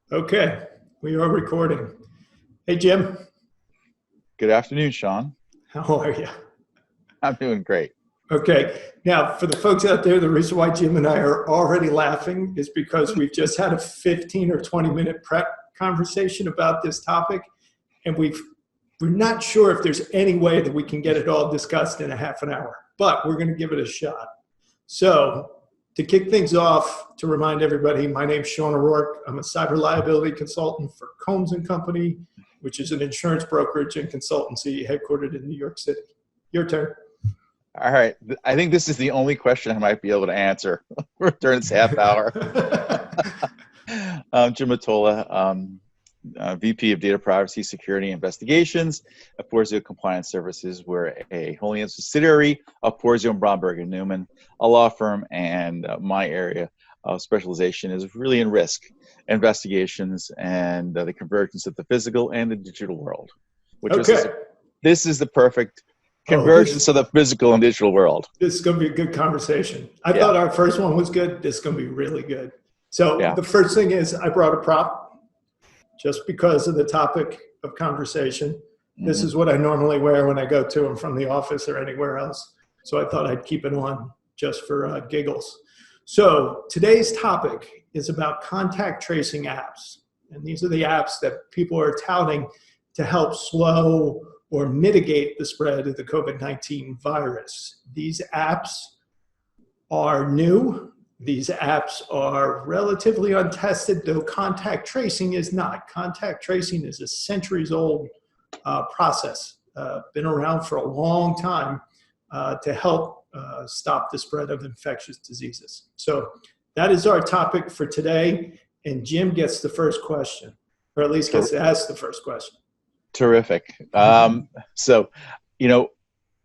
Okay, we are recording. Hey, Jim, Good afternoon, Sean. how are you? I'm doing great. Okay, now for the folks out there, the reason why Jim and I are already laughing is because we've just had a 15 or 20-minute prep conversation about this topic, and we're not sure if there's any way that we can get it all discussed in a half an hour, but we're going to give it a shot. So, to kick things off, to remind everybody, my name's Sean O'Rourke. I'm a cyber liability consultant for Combs and Company, which is an insurance brokerage and consultancy headquartered in New York City. Your turn. All right. I think this is the only question I might be able to answer during this half hour. I'm Jim Mottola, VP of Data Privacy Security Investigations at Porzio Compliance Services. We're a wholly owned subsidiary of Porzio and Bromberg and Newman, a law firm, and my area of specialization is really in risk investigations and the convergence of the physical and the digital world, which this is the perfect convergence of the physical and digital world. This is going to be a good conversation. I thought our first one was good. This is going to be really good. So the first thing is I brought a prop just because of the topic of conversation. This is what I normally wear when I go to and from the office or anywhere else. So I thought I'd keep it on just for giggles. So today's topic is about contact tracing apps. And these are the apps that people are touting to help slow or mitigate the spread of the COVID-19 virus. These apps are new. These apps are relatively untested, though contact tracing is not. Contact tracing is a centuries-old process, been around for a long time to help stop the spread of infectious diseases. So that is our topic for today, and Jim gets the first question, or at least gets to ask the first question. Terrific. So,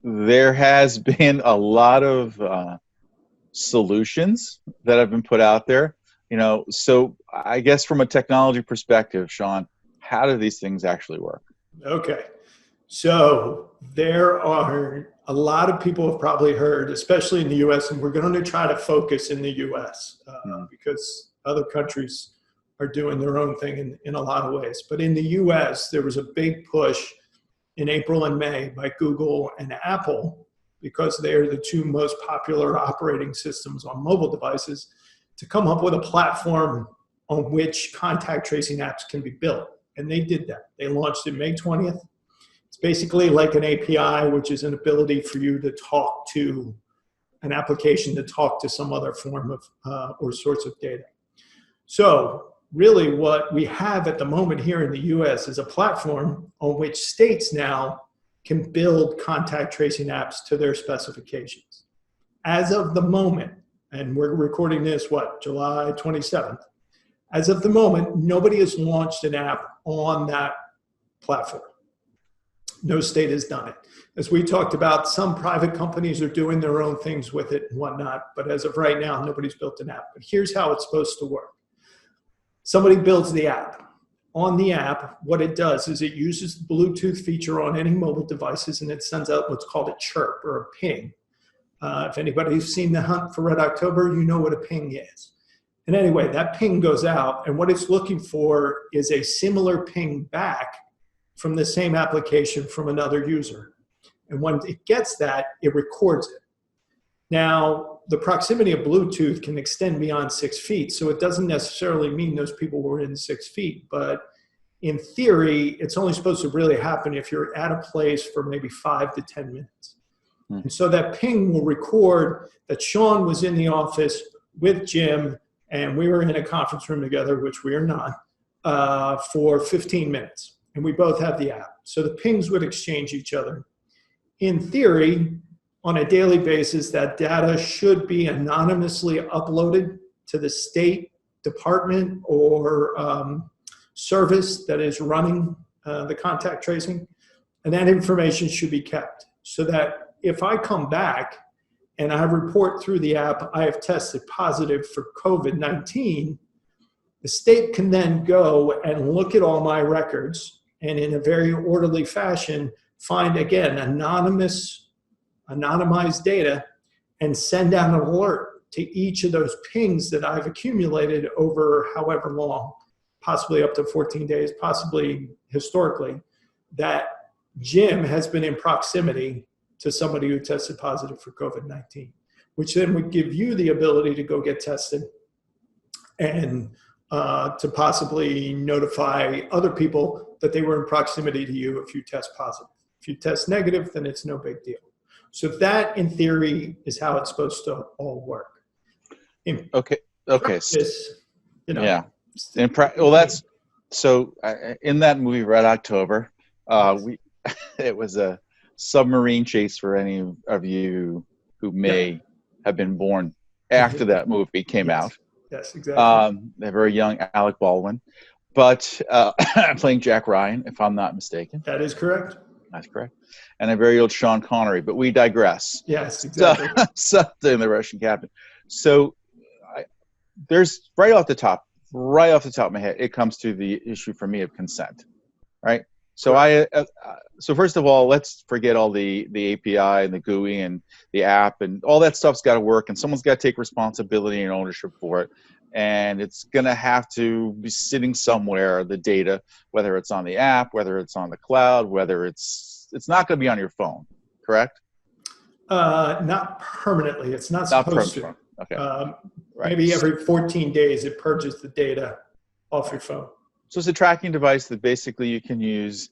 there has been a lot of solutions that have been put out there. So I guess from a technology perspective, Sean, how do these things actually work? Okay. So there are a lot of people have probably heard, especially in the U.S., and we're going to try to focus in the U.S. Because other countries are doing their own thing in a lot of ways. But in the US, there was a big push in April and May by Google and Apple, because they're the two most popular operating systems on mobile devices, to come up with a platform on which contact tracing apps can be built. And they did that. They launched it May 20th. It's basically like an API, which is an ability for you to talk to an application to talk to some other form of or source of data. So really what we have at the moment here in the US is a platform on which states now can build contact tracing apps to their specifications. As of the moment, and we're recording this, July 27th, as of the moment, nobody has launched an app on that platform. No state has done it. As we talked about, some private companies are doing their own things with it and whatnot, but as of right now, nobody's built an app. But here's how it's supposed to work. Somebody builds the app. On the app, what it does is it uses the Bluetooth feature on any mobile devices, and it sends out what's called a chirp or a ping. If anybody's seen The Hunt for Red October, you know what a ping is. And anyway, that ping goes out, and what it's looking for is a similar ping back from the same application from another user. And when it gets that, it records it. Now, the proximity of Bluetooth can extend beyond 6 feet, so it doesn't necessarily mean those people were in 6 feet, but in theory, it's only supposed to really happen if you're at a place for maybe 5 to 10 minutes. And so that ping will record that Sean was in the office with Jim, and we were in a conference room together, which we are not, for 15 minutes. And we both have the app. So the pings would exchange each other. In theory, on a daily basis, that data should be anonymously uploaded to the state department or service that is running the contact tracing. And that information should be kept so that if I come back and I report through the app, I have tested positive for COVID-19, the state can then go and look at all my records and in a very orderly fashion, find, again, anonymized data and send out an alert to each of those pings that I've accumulated over however long. possibly up to 14 days, possibly historically, that Jim has been in proximity to somebody who tested positive for COVID-19, which then would give you the ability to go get tested and to possibly notify other people that they were in proximity to you if you test positive. If you test negative, then it's no big deal. So that, in theory, is how it's supposed to all work. Okay. Practice, Yeah. Well, that's so. In that movie, Red October, it was a submarine chase for any of you who may have been born after that movie came out. Yes, exactly. A very young Alec Baldwin, but playing Jack Ryan, if I'm not mistaken. That is correct. That's correct. And a very old Sean Connery, but we digress. Yes, exactly. So the Russian captain. So there's right off the top of my head, it comes to the issue for me of consent, right? So so first of all, let's forget all the API and the GUI and the app and all that stuff's got to work, and someone's got to take responsibility and ownership for it. And it's going to have to be sitting somewhere, the data, whether it's on the app, whether it's on the cloud, whether it's not going to be on your phone, correct? Not permanently. It's not supposed to. Okay. Right. Maybe every 14 days it purges the data off your phone. So it's a tracking device that basically you can use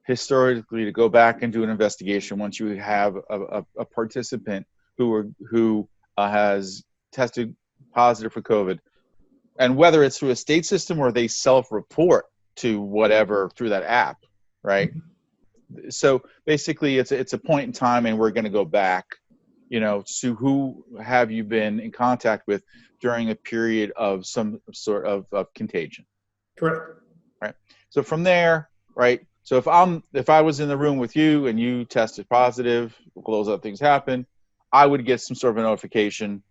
historically to go back and do an investigation once you have a participant who has tested positive for COVID. And whether it's through a state system or they self-report to whatever through that app, right? Mm-hmm. So basically it's a point in time, and we're going to go back, to who have you been in contact with during a period of some sort of contagion. Correct. Right. So from there, right. So if I was in the room with you and you tested positive, those other things happen, I would get some sort of a notification,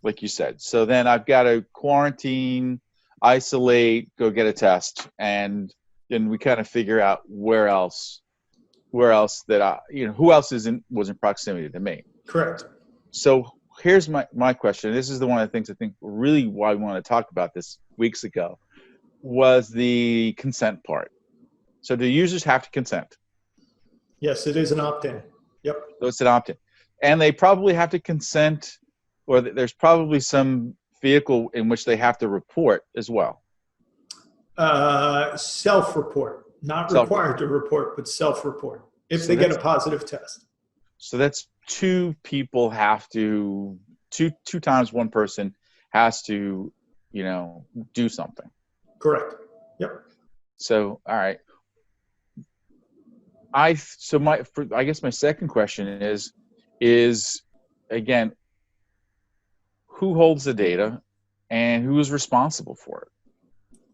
like you said. So then I've got to quarantine, isolate, go get a test, and then we kind of figure out where else that who else was in proximity to me. Correct. So here's my question. This is the one of the things I think really why we want to talk about this weeks ago was the consent part. So do users have to consent? Yes, it is an opt-in. Yep. So it's an opt-in. And they probably have to consent, or there's probably some vehicle in which they have to report as well. Self-report. Not required to report, but self-report if they get a positive test. So that's two people have to, two times one person has to, do something. Correct. Yep. So, all right. I guess my second question is again, who holds the data and who is responsible for it?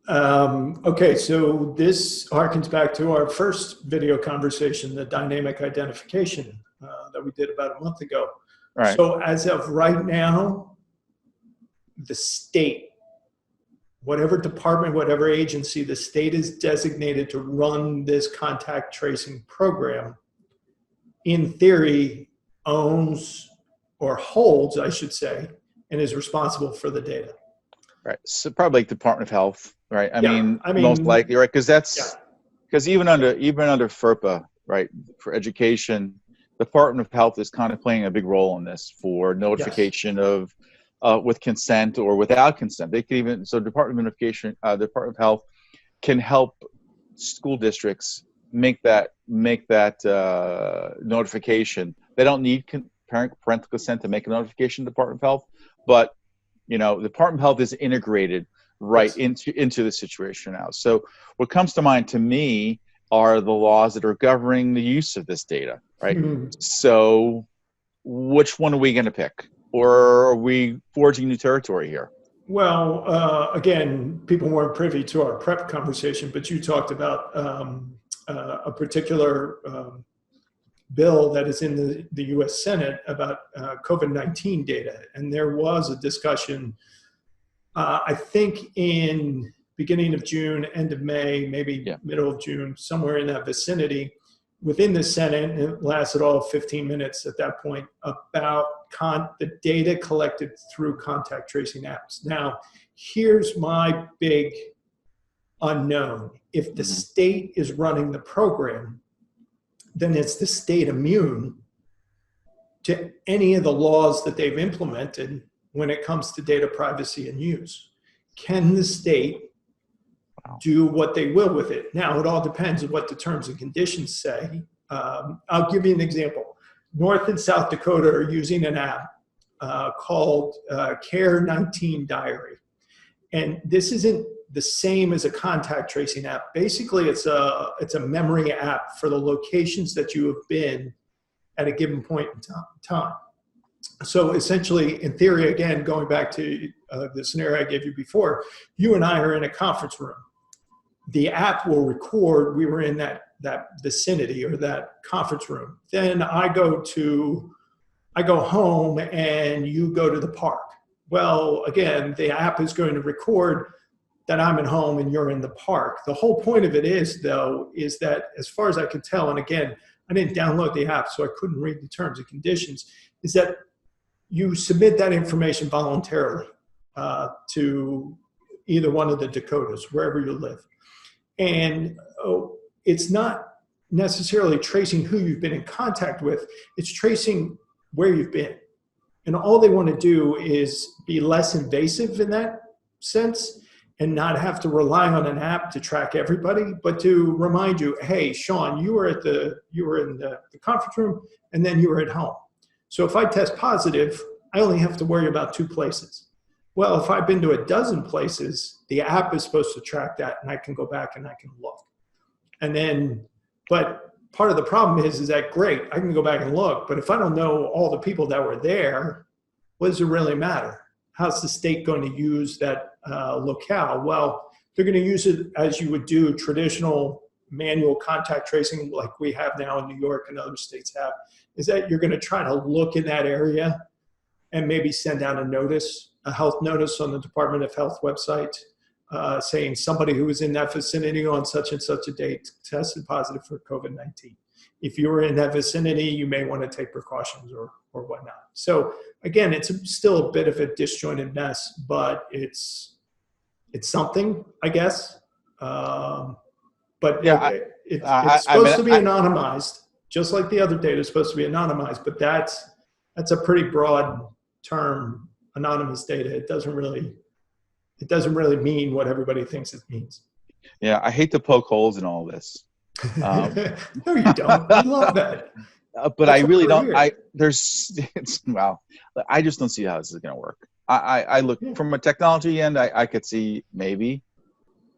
Okay, so this harkens back to our first video conversation, the dynamic identification that we did about a month ago. Right. So as of right now, the state, whatever department, whatever agency, the state is designated to run this contact tracing program, in theory, owns or holds, I should say, and is responsible for the data. Right. So probably like Department of Health, right? I mean, most likely, right? Because because even under FERPA, right, for education, the Department of Health is kind of playing a big role in this for notification of with consent or without consent. They can even Department of Health can help school districts make that notification. They don't need parental consent to make a notification to the Department of Health, but the Department of Health is integrated into the situation now. So what comes to mind to me are the laws that are governing the use of this data, right? Mm-hmm. So which one are we going to pick? Or are we forging new territory here? Well, again, people weren't privy to our prep conversation, but you talked about a particular bill that is in the U.S. Senate about COVID-19 data. And there was a discussion, I think in beginning of June, end of May, maybe middle of June, somewhere in that vicinity, within the Senate, and it lasted all 15 minutes at that point, about the data collected through contact tracing apps. Now, here's my big unknown. If the Mhm. state is running the program, then is the state immune to any of the laws that they've implemented when it comes to data privacy and use? Can the state Wow. do what they will with it? Now, it all depends on what the terms and conditions say. I'll give you an example. North and South Dakota are using an app called Care 19 Diary. And this isn't the same as a contact tracing app. Basically, it's a memory app for the locations that you have been at a given point in time. So essentially, in theory, again, going back to the scenario I gave you before, you and I are in a conference room. The app will record we were in that vicinity or that conference room. Then I go home and you go to the park. Well, again, the app is going to record that I'm at home and you're in the park. The whole point of it is, though, is that as far as I can tell, and again, I didn't download the app, so I couldn't read the terms and conditions, is that you submit that information voluntarily to either one of the Dakotas, wherever you live. And it's not necessarily tracing who you've been in contact with, it's tracing where you've been. And all they want to do is be less invasive in that sense and not have to rely on an app to track everybody, but to remind you, hey, Sean, you were in the conference room and then you were at home. So if I test positive, I only have to worry about 2 places. Well, if I've been to a dozen places, the app is supposed to track that and I can go back and I can look. And then, but part of the problem is that great, I can go back and look, but if I don't know all the people that were there, what does it really matter? How's the state going to use that locale? Well, they're going to use it as you would do traditional manual contact tracing like we have now in New York and other states have, is that you're going to try to look in that area and maybe send out a health notice on the Department of Health website saying somebody who was in that vicinity on such and such a date tested positive for COVID-19. If you were in that vicinity, you may want to take precautions or whatnot. So again, it's still a bit of a disjointed mess, but it's something, I guess. But Yeah, it's supposed to be anonymized, just like the other data is supposed to be anonymized. But that's a pretty broad term, anonymous data. It doesn't really mean what everybody thinks it means. Yeah, I hate to poke holes in all this. No, you don't. We love that. But That's I really why we're don't. here. I just don't see how this is going to work. I look from a technology end. I could see maybe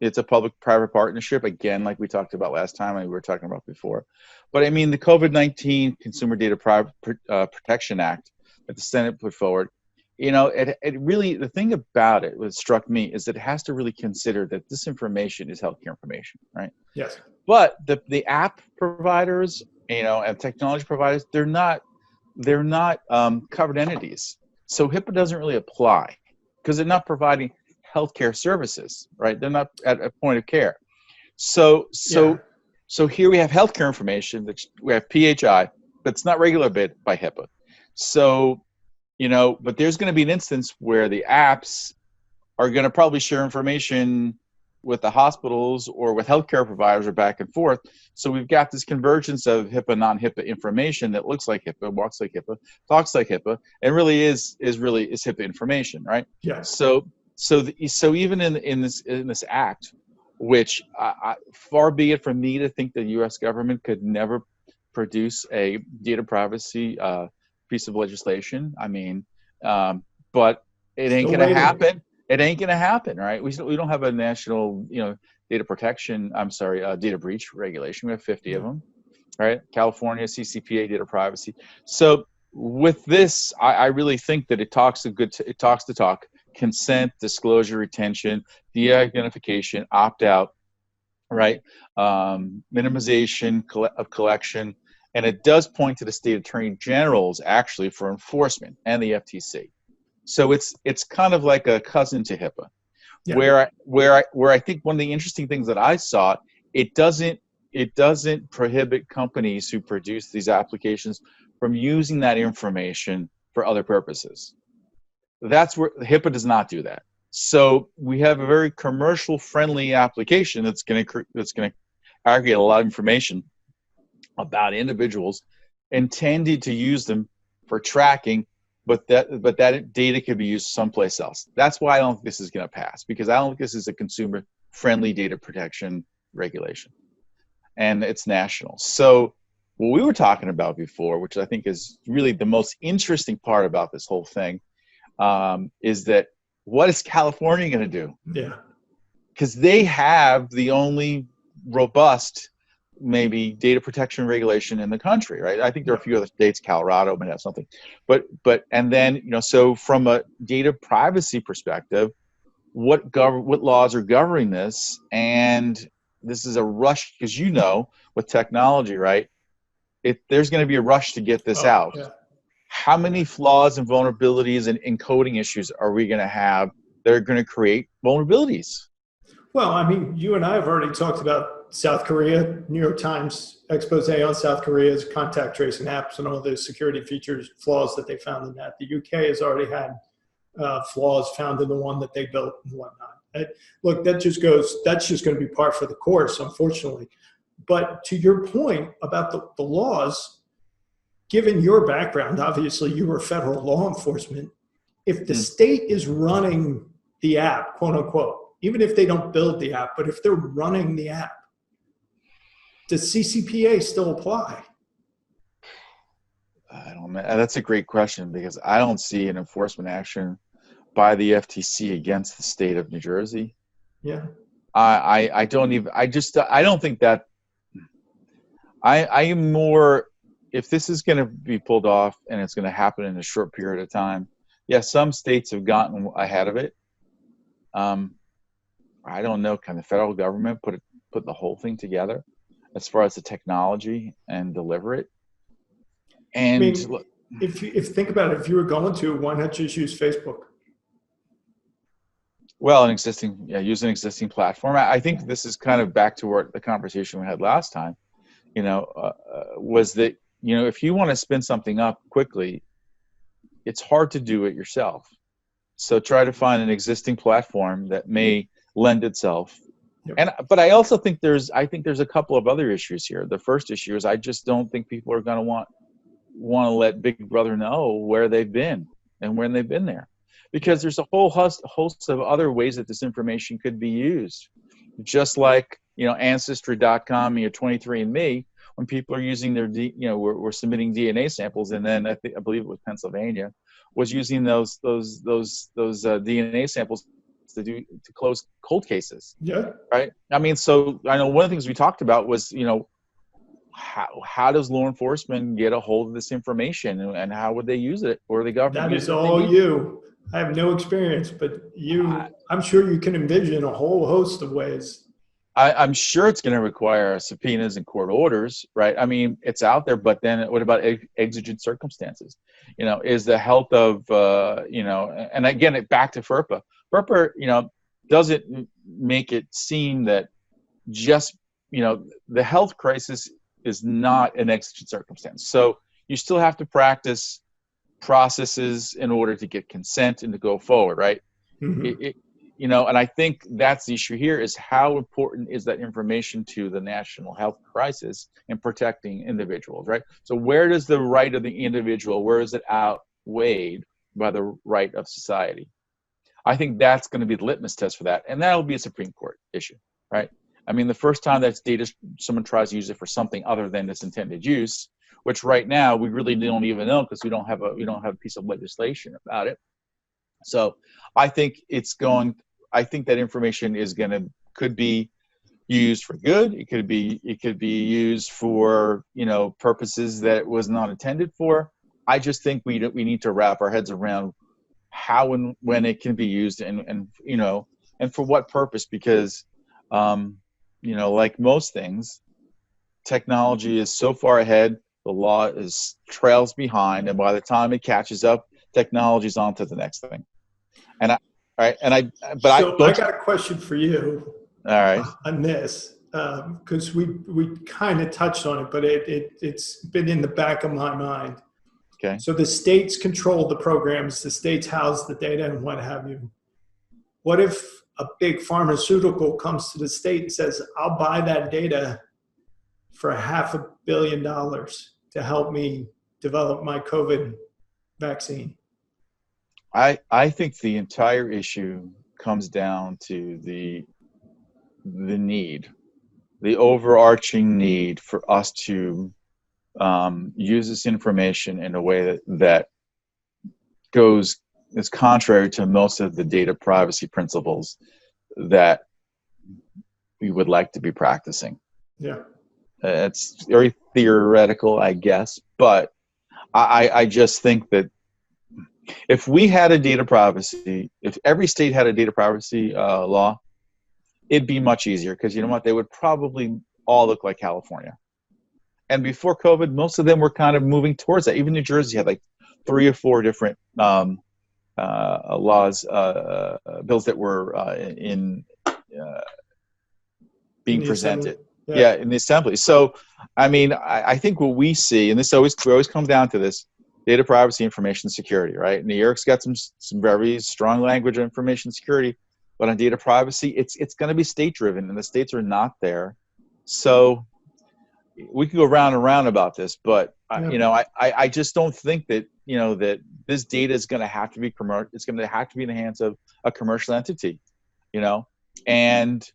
it's a public-private partnership again, like we talked about last time and we were talking about before. But I mean, the COVID-19 Consumer Data Protection Act that the Senate put forward. You know, it really, the thing about it, what struck me is that it has to really consider that this information is healthcare information, right? Yes. But the app providers, you know, and technology providers, they're not covered entities. So HIPAA doesn't really apply because they're not providing healthcare services, right? They're not at a point of care. So here we have healthcare information, that we have PHI, that's not regulated by HIPAA. So, you know, but there's going to be an instance where the apps are going to probably share information with the hospitals or with healthcare providers or back and forth. So we've got this convergence of HIPAA, non-HIPAA information that looks like HIPAA, walks like HIPAA, talks like HIPAA, and really is HIPAA information, right? Yeah. So even in this act, which far be it from me to think the U.S. government could never produce a data privacy piece of legislation. I mean, but it ain't going to happen. It ain't going to happen, right? We don't have a national, you know, data breach regulation. We have 50 of them, right? California CCPA data privacy. So with this, I really think that it talks the talk, consent, disclosure, retention, de-identification, opt-out, right? Minimization of collection. And it does point to the state attorney generals actually for enforcement and the FTC. So it's kind of like a cousin to HIPAA, yeah. where I think one of the interesting things that I saw, it doesn't prohibit companies who produce these applications from using that information for other purposes. That's where HIPAA does not do that. So we have a very commercial friendly application that's going to aggregate a lot of information about individuals, intended to use them for tracking, but that data could be used someplace else. That's why I don't think this is going to pass, because I don't think this is a consumer friendly data protection regulation, and it's national. So what we were talking about before, which I think is really the most interesting part about this whole thing, is that what is California going to do? Yeah. Because they have the only robust, maybe, data protection regulation in the country, right? I think there are a few other states, Colorado might have something, but and then, you know, so from a data privacy perspective, what laws are governing this? And this is a rush, because, you know, with technology, right? There's going to be a rush to get this out. Yeah. How many flaws and vulnerabilities and encoding issues are we going to have that are going to create vulnerabilities? Well, I mean, you and I have already talked about South Korea, New York Times expose on South Korea's contact tracing apps and all the security features, flaws that they found in that. The UK has already had flaws found in the one that they built and whatnot. Look, that's just going to be par for the course, unfortunately. But to your point about the laws, given your background, obviously you were federal law enforcement, if the state is running the app, quote unquote, even if they don't build the app, but if they're running the app, does CCPA still apply? I don't know. That's a great question, because I don't see an enforcement action by the FTC against the state of New Jersey. Yeah. I don't think that. I am more, if this is going to be pulled off and it's going to happen in a short period of time, yes, some states have gotten ahead of it. I don't know, can the federal government put the whole thing together as far as the technology and deliver it? And I mean, if think about it, if you were going to, why not just use Facebook? Well, use an existing platform. I think this is kind of back to the conversation we had last time, you know, was that, you know, if you want to spin something up quickly, it's hard to do it yourself. So try to find an existing platform that may lend itself. Yep. But I also think there's a couple of other issues here. The first issue is I just don't think people are going to want to let Big Brother know where they've been and when they've been there, because there's a whole host of other ways that this information could be used. Just like, you know, Ancestry.com, you know, 23andMe, when people are using their, we're submitting DNA samples, and then I believe it was Pennsylvania, was using those DNA samples to close cold cases. Yeah. Right. I mean, so I know one of the things we talked about was, you know, how does law enforcement get a hold of this information, and how would they use it, or the government? That is all you. I have no experience, but I'm sure you can envision a whole host of ways. I'm sure it's going to require subpoenas and court orders, right? I mean, it's out there, but then what about exigent circumstances? You know, is the health of, you know, and again, back to FERPA. FERPA, you know, doesn't make it seem that just, you know, the health crisis is not an exigent circumstance. So you still have to practice processes in order to get consent and to go forward, right? Mm-hmm. You know, and I think that's the issue here, is how important is that information to the national health crisis in protecting individuals, right? So where does the right of the individual, where is it outweighed by the right of society? I think that's going to be the litmus test for that, and that'll be a Supreme Court issue, right? I mean, the first time that data, someone tries to use it for something other than its intended use, which right now we really don't even know, because we don't have a piece of legislation about it. So I think that information could be used for good. It could be used for, you know, purposes that it was not intended for. I just think we need to wrap our heads around how and when it can be used, and you know, and for what purpose, because you know, like most things, technology is so far ahead, the law trails behind, and by the time it catches up, technology's on to the next thing. And I got a question for you. All right. On this, because we kind of touched on it, but it's been in the back of my mind. Okay. So the states control the programs, the states house the data and what have you. what if a big pharmaceutical comes to the state and says, I'll buy that data for $500 million to help me develop my COVID vaccine? I think the entire issue comes down to the need, the overarching need for us to use this information in a way that is contrary to most of the data privacy principles that we would like to be practicing. Yeah. It's very theoretical, I guess, but I just think that if we had a data privacy, if every state had a data privacy law, it'd be much easier, because you know what? They would probably all look like California. And before COVID, most of them were kind of moving towards that. Even New Jersey had like 3 or 4 different laws, bills that were being presented. Yeah, in the assembly. So, I mean, I think what we see, and we always come down to this, data privacy, information security, right? New York's got some very strong language on information security, but on data privacy, it's going to be state driven, and the states are not there. So we could go round and round about this, but I just don't think that that this data is going to have to be it's going to have to be in the hands of a commercial entity, and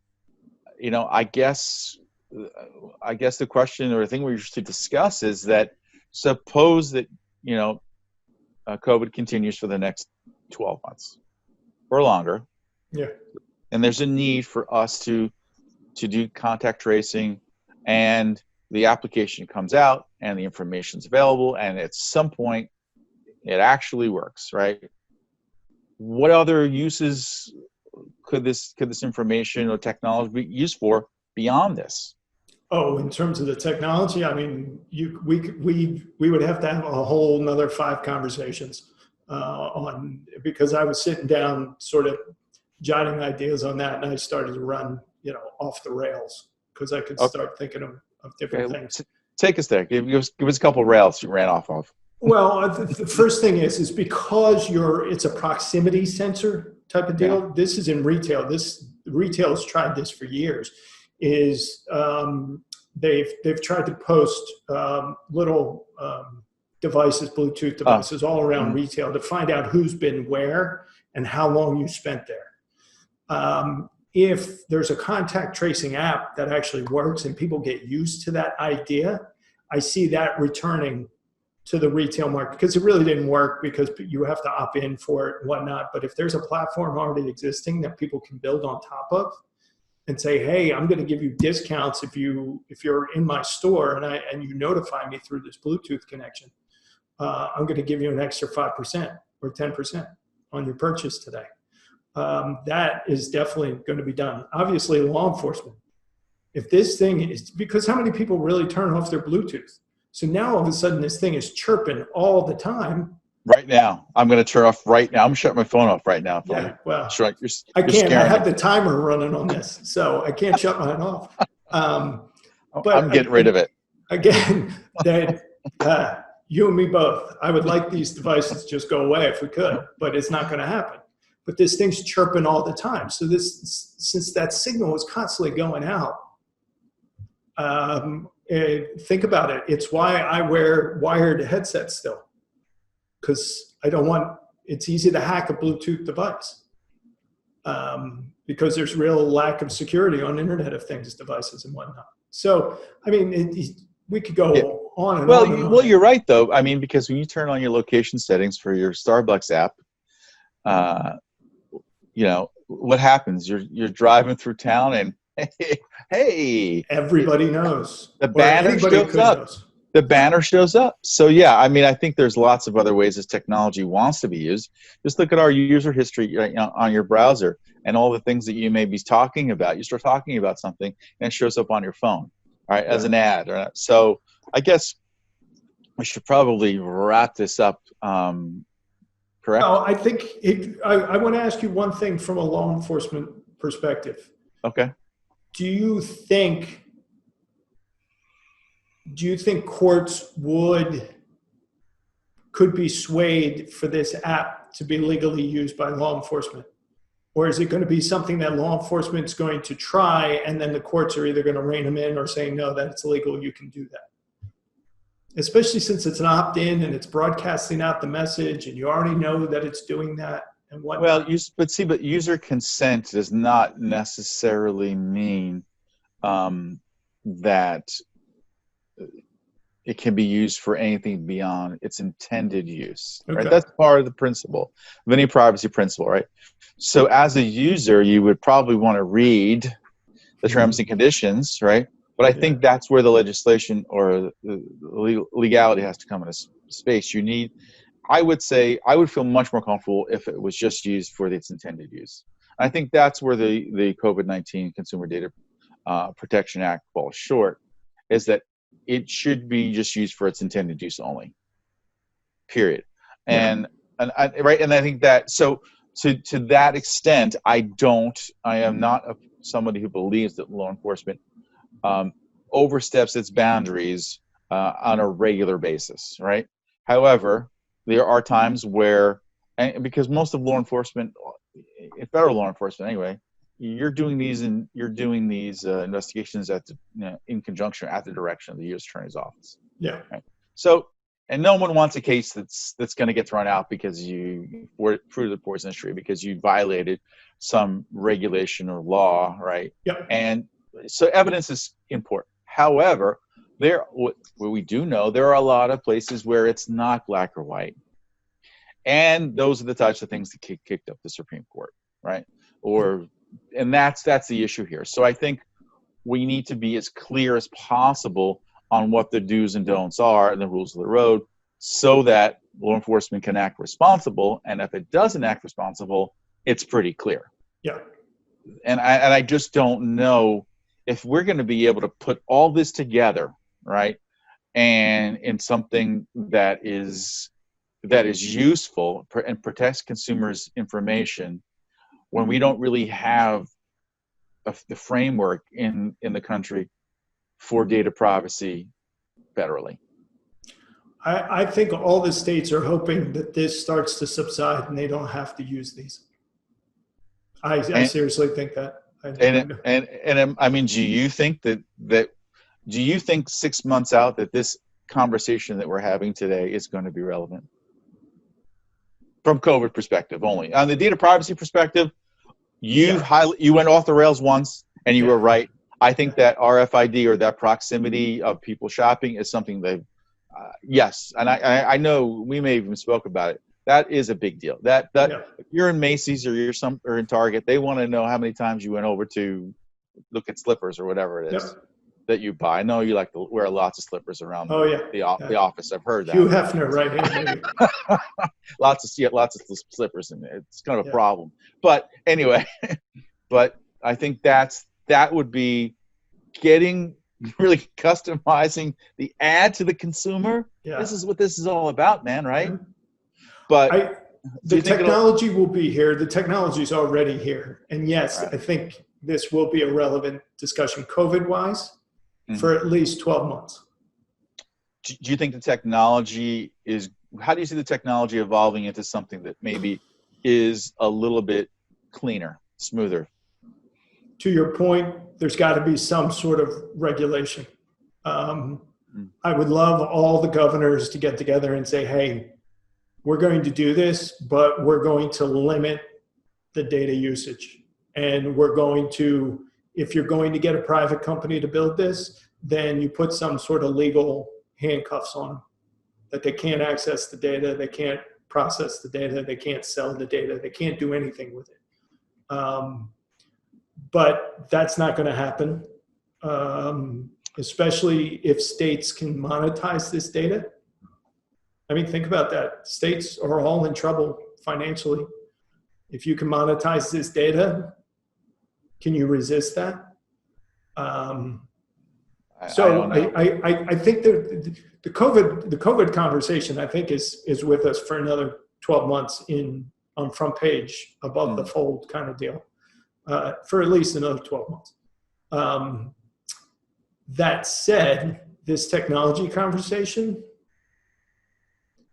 I guess the question, or the thing we should discuss, is that suppose that COVID continues for the next 12 months or longer, and there's a need for us to do contact tracing, and the application comes out and the information's available, and at some point it actually works, right? What other uses could this information or technology be used for beyond this? Oh, in terms of the technology, I mean, we would have to have a whole another 5 conversations because I was sitting down sort of jotting ideas on that, and I started to run off the rails, because I could start thinking of different things. Take us there. Give us a couple of rails you ran off of. Well, the first thing is because it's a proximity sensor type of deal. Yeah. This is in retail. Retail's tried this for years. They've tried to post little devices, Bluetooth devices, all around retail to find out who's been where and how long you spent there. If there's a contact tracing app that actually works and people get used to that idea, I see that returning to the retail market, because it really didn't work because you have to opt in for it and whatnot. But if there's a platform already existing that people can build on top of and say, hey, I'm going to give you discounts if you're in my store and you notify me through this Bluetooth connection, I'm going to give you an extra 5% or 10% on your purchase today. That is definitely going to be done. Obviously, law enforcement. If this thing is, because how many people really turn off their Bluetooth? So now all of a sudden this thing is chirping all the time. Right now, I'm going to turn off right now. I'm shutting my phone off right now. Yeah, well, I can't. I have the timer running on this, so I can't shut mine off. But I'm getting rid of it. Again, that you and me both. I would like these devices to just go away if we could, but it's not going to happen. But this thing's chirping all the time. So since that signal is constantly going out, think about it. It's why I wear wired headsets still, because it's easy to hack a Bluetooth device, because there's real lack of security on Internet of Things devices and whatnot. So, I mean, we could go on and on. Well, you're right, though. I mean, because when you turn on your location settings for your Starbucks app, what happens? You're driving through town, and hey, everybody knows. The banner shows up. The banner shows up. So yeah, I mean, I think there's lots of other ways this technology wants to be used. Just look at our user history on your browser and all the things that you may be talking about. You start talking about something, and it shows up on your phone, right, as an ad. Right? So I guess we should probably wrap this up. Correct? No, I think I want to ask you one thing from a law enforcement perspective. Okay. Do you think courts could be swayed for this app to be legally used by law enforcement? Or is it going to be something that law enforcement is going to try, and then the courts are either going to rein them in or saying, no, that's illegal, you can do that? Especially since it's an opt-in and it's broadcasting out the message and you already know that it's doing that and whatnot. Well, but user consent does not necessarily mean that it can be used for anything beyond its intended use, right? Okay. That's part of the principle of any privacy principle, right? So as a user, you would probably want to read the terms and conditions, right? But I think that's where the legislation or the legality has to come into space. I would say, I would feel much more comfortable if it was just used for its intended use. I think that's where the COVID-19 Consumer Data Protection Act falls short, is that it should be just used for its intended use only, period. And right, and I think that, so to that extent, I am not somebody who believes that law enforcement oversteps its boundaries on a regular basis, right? However, there are times where, and because most of law enforcement, federal law enforcement anyway, you're doing these investigations in conjunction at the direction of the U.S. Attorney's Office. Yeah. Right? So, and no one wants a case that's going to get thrown out because through the poisonous tree, because you violated some regulation or law, right? Yeah. And so evidence is important. However, what we do know, there are a lot of places where it's not black or white. And those are the types of things that kicked up the Supreme Court, right? And that's the issue here. So I think we need to be as clear as possible on what the do's and don'ts are and the rules of the road, so that law enforcement can act responsible. And if it doesn't act responsible, it's pretty clear. Yeah. And I just don't know if we're going to be able to put all this together, right, and in something that is useful and protects consumers' information, when we don't really have the framework in the country for data privacy federally. I think all the states are hoping that this starts to subside and they don't have to use these. I seriously think that. I mean, do you think do you think 6 months out that this conversation that we're having today is going to be relevant? From COVID perspective only. On the data privacy perspective, you went off the rails once, and you were right. I think that RFID, or that proximity of people shopping, is something that, yes, and I know we may even spoke about it. That is a big deal. If you're in Macy's or in Target, they want to know how many times you went over to look at slippers or whatever it is that you buy. I know you like to wear lots of slippers around the office. I've heard that. Hugh Hefner, right here. lots of slippers, and it's kind of a problem. But anyway, but I think that would be really customizing the ad to the consumer. Yeah. This is what this is all about, man, right? But the technology will be here. The technology is already here. And yes, right. I think this will be a relevant discussion COVID-wise for at least 12 months. Do you think the technology how do you see the technology evolving into something that maybe is a little bit cleaner, smoother? To your point, there's got to be some sort of regulation. I would love all the governors to get together and say, hey, we're going to do this, but we're going to limit the data usage. And we're going to, if you're going to get a private company to build this, then you put some sort of legal handcuffs on them, that they can't access the data, they can't process the data, they can't sell the data, they can't do anything with it. But that's not going to happen, especially if states can monetize this data. I mean, think about that. States are all in trouble financially. If you can monetize this data, can you resist that? I think the COVID conversation, I think, is with us for another 12 months on front page, above the fold kind of deal, for at least another 12 months. That said, this technology conversation,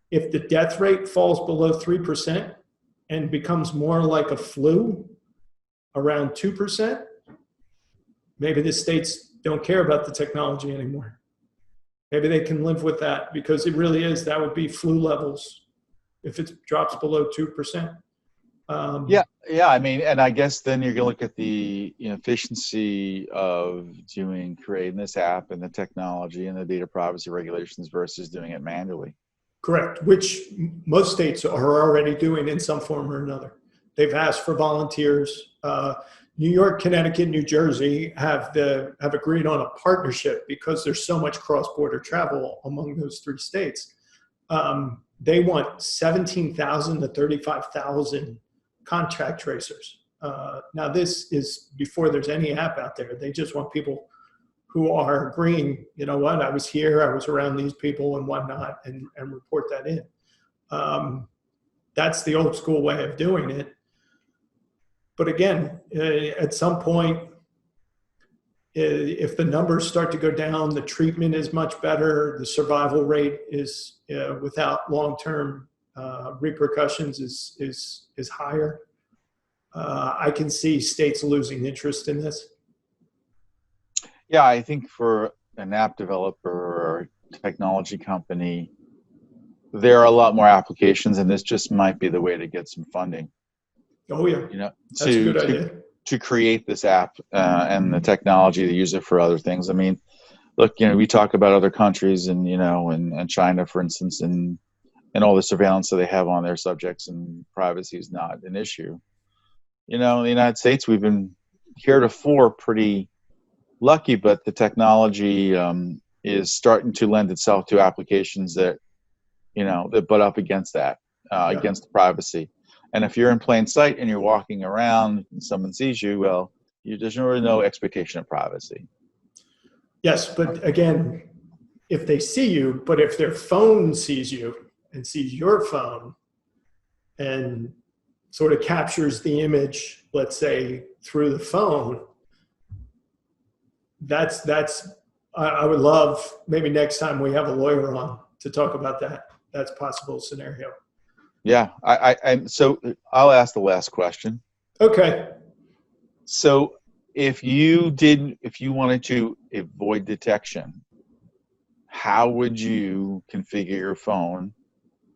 if the death rate falls below 3% and becomes more like a flu, around 2%, maybe the states don't care about the technology anymore. Maybe they can live with that, because it really is, that would be flu levels if it drops below 2%. Yeah. I mean, and I guess then you're going to look at the efficiency of creating this app and the technology and the data privacy regulations versus doing it manually. Correct, which most states are already doing in some form or another. They've asked for volunteers. New York, Connecticut, New Jersey have agreed on a partnership because there's so much cross-border travel among those three states. They want 17,000 to 35,000 contact tracers. Now, this is before there's any app out there. They just want people who are agreeing, you know what, I was here, I was around these people and whatnot, and report that in. That's the old school way of doing it. But again, at some point, if the numbers start to go down, the treatment is much better, the survival rate is without long-term repercussions is higher. I can see states losing interest in this. Yeah, I think for an app developer or technology company, there are a lot more applications, and this just might be the way to get some funding. Oh yeah, that's a good idea. To create this app and the technology to use it for other things. I mean, look, we talk about other countries and and China, for instance, and all the surveillance that they have on their subjects, and privacy is not an issue. In the United States, we've been heretofore pretty lucky, but the technology is starting to lend itself to applications that that butt up against that, against privacy. And if you're in plain sight and you're walking around and someone sees you, well, there's really no expectation of privacy. Yes, but again, if they see you, but if their phone sees you and sees your phone and sort of captures the image, let's say through the phone, I would love, maybe next time we have a lawyer on to talk about that. That's a possible scenario. Yeah, so I'll ask the last question. Okay. So if you wanted to avoid detection, how would you configure your phone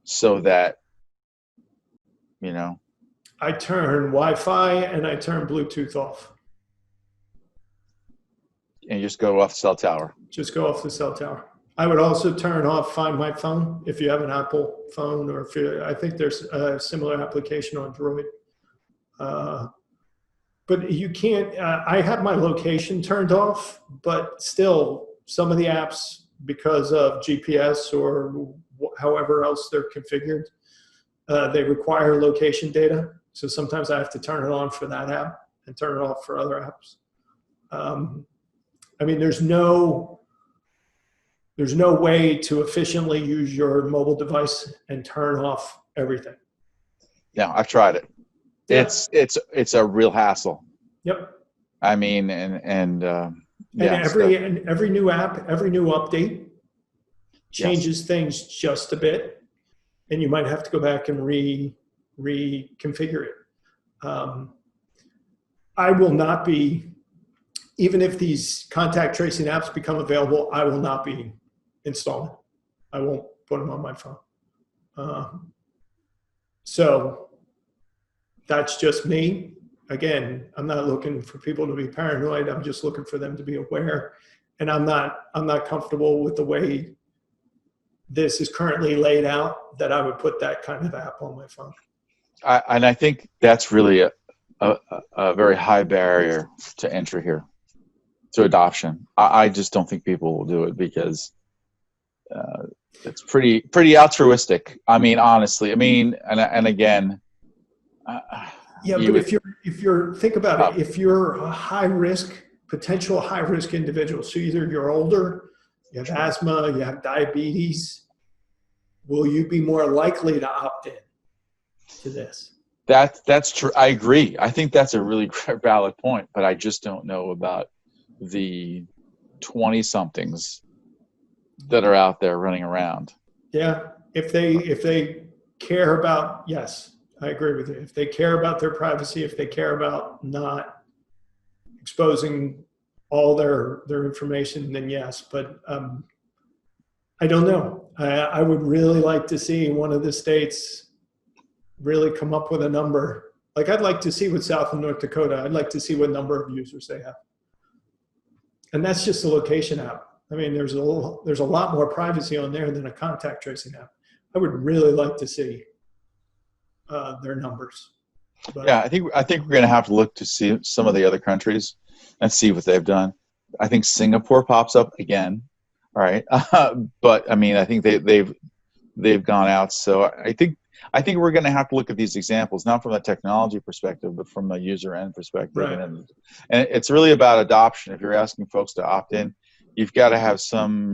so that, I turn Wi-Fi and I turn Bluetooth off. And you just go off the cell tower? Just go off the cell tower. I would also turn off Find My Phone if you have an Apple phone, or I think there's a similar application on Android. But you can't, I have my location turned off, but still some of the apps, because of GPS or however else they're configured, they require location data. So sometimes I have to turn it on for that app and turn it off for other apps. I mean, there's no way to efficiently use your mobile device and turn off everything. Yeah, I've tried it. Yeah. It's a real hassle. Yep. I mean, and every new app, every new update changes things just a bit, and you might have to go back and reconfigure it. I will not be, even if these contact tracing apps become available, I will not be installing. I won't put them on my phone. So that's just me. Again, I'm not looking for people to be paranoid. I'm just looking for them to be aware. And I'm not comfortable with the way this is currently laid out that I would put that kind of app on my phone. And I think that's really a very high barrier to entry here, to adoption. I just don't think people will do it because it's pretty altruistic. I mean, honestly. I mean, and again. Yeah, but if you're think about it, if you're a potential high risk individual, so either you're older, you have asthma, you have diabetes, will you be more likely to opt in to this? That's true. I agree. I think that's a really valid point, but I just don't know about the 20-somethings that are out there running around. Yeah, if they care about, yes. I agree with you. If they care about their privacy, if they care about not exposing all their information, then yes. But I don't know. I would really like to see one of the states really come up with a number. Like I'd like to see with South and North Dakota. I'd like to see what number of users they have. And that's just a location app. I mean, there's a lot more privacy on there than a contact tracing app. I would really like to see their numbers. But, yeah, I think we're going to have to look to see some of the other countries and see what they've done. I think Singapore pops up again, all right? But I mean, I think they've gone out. So I think we're going to have to look at these examples, not from a technology perspective, but from a user end perspective. Right. And it's really about adoption. If you're asking folks to opt in, you've got to have some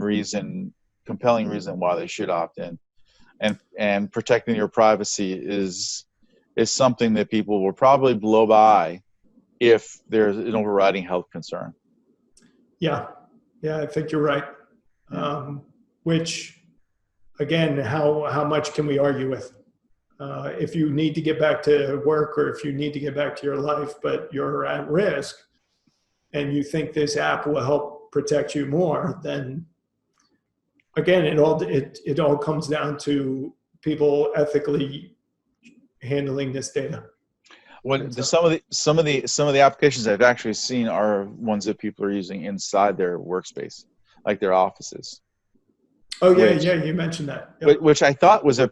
compelling reason why they should opt in. And protecting your privacy is something that people will probably blow by if there's an overriding health concern. Yeah, I think you're right. Which, again, how much can we argue with? If you need to get back to work or if you need to get back to your life, but you're at risk and you think this app will help protect you more, then again, it all comes down to people ethically handling this data. Some of the applications I've actually seen are ones that people are using inside their workspace, like their offices. Oh yeah, you mentioned that. Yep. Which I thought was I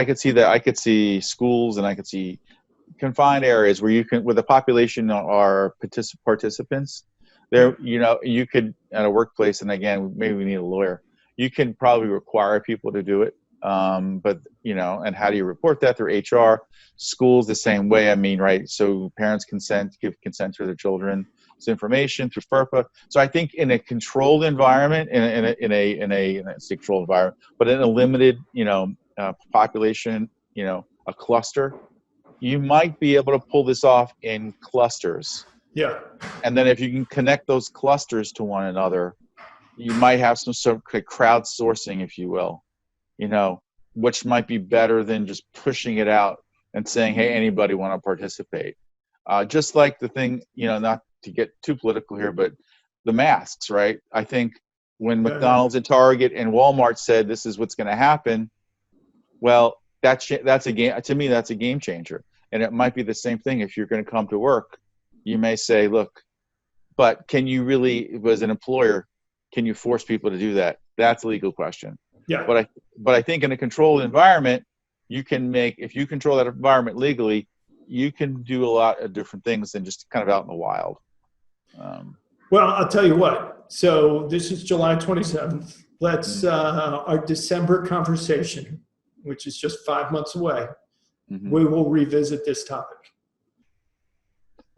could see that. I could see schools and I could see confined areas where where the population are participants. There, you could at a workplace, and again, maybe we need a lawyer. You can probably require people to do it, but and how do you report that through HR? Schools the same way. I mean, right? So parents give consent to their children's information through FERPA. So I think in a controlled environment, in a controlled environment, but in a limited, population, a cluster, you might be able to pull this off in clusters. Yeah. And then if you can connect those clusters to one another, you might have some sort of crowdsourcing, if you will, which might be better than just pushing it out and saying, hey, anybody want to participate? Just like the thing, not to get too political here, but the masks, right? I think when McDonald's and Target and Walmart said this is what's going to happen, well, that's a game. To me, that's a game changer. And it might be the same thing if you're going to come to work. You may say, look, but can you really, as an employer, can you force people to do that? That's a legal question. Yeah. But I think in a controlled environment, if you control that environment legally, you can do a lot of different things than just kind of out in the wild. Well, I'll tell you what. So this is July 27th. Let's our December conversation, which is just 5 months away. We will revisit this topic.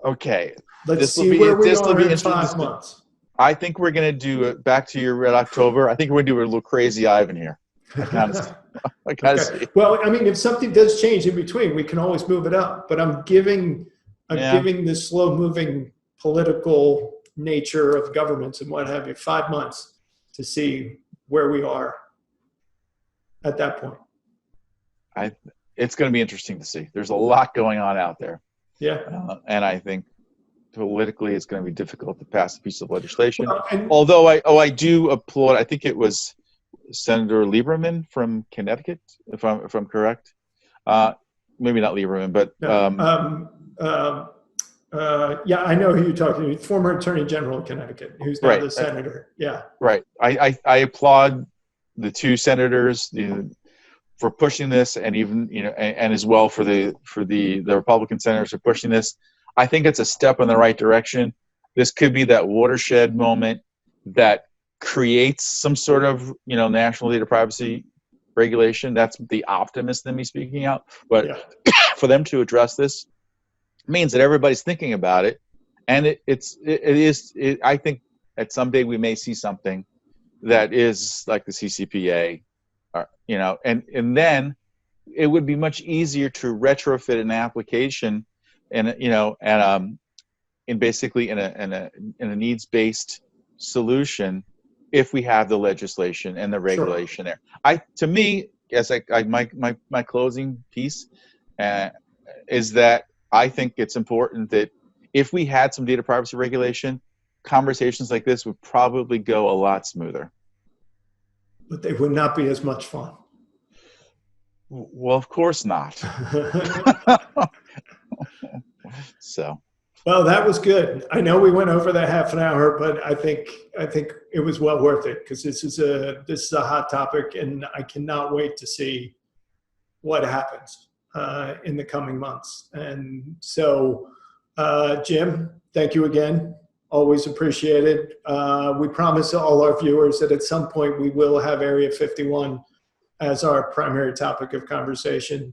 Okay. Let's see where we are in 5 months. I think we're going to do it back to your Red October. I think we're going to do a little crazy Ivan here. Okay. Well, I mean, if something does change in between, we can always move it up. But I'm giving the slow-moving political nature of governments and what have you 5 months to see where we are at that point. It's going to be interesting to see. There's a lot going on out there. Yeah. And I think politically it's going to be difficult to pass a piece of legislation. Well, although I do applaud, I think it was Senator Lieberman from Connecticut, if I'm correct. Maybe not Lieberman, but yeah, I know who you're talking to. Former Attorney General of Connecticut, who's now the senator. Yeah. Right. I applaud the two senators for pushing this, and even and as well for the Republican senators for pushing this. I think it's a step in the right direction. This could be that watershed moment that creates some sort of national data privacy regulation. That's the optimist in me speaking out. But for them to address this means that everybody's thinking about it, and it is. I think that someday we may see something that is like the CCPA, and then it would be much easier to retrofit an application, and basically in a needs-based solution if we have the legislation and the regulation there. To me, as my closing piece, is that I think it's important that if we had some data privacy regulation, conversations like this would probably go a lot smoother. But they would not be as much fun. Well, of course not. So. Well, that was good. I know we went over that half an hour, but I think it was well worth it, because this is a hot topic, and I cannot wait to see what happens in the coming months. And so, Jim, thank you again. Always appreciated. We promise all our viewers that at some point we will have Area 51 as our primary topic of conversation.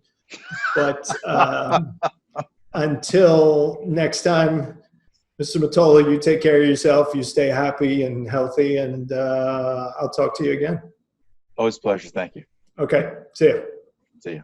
But until next time, Mr. Mottola, you take care of yourself. You stay happy and healthy, and I'll talk to you again. Always a pleasure. Thank you. Okay. See you. See you.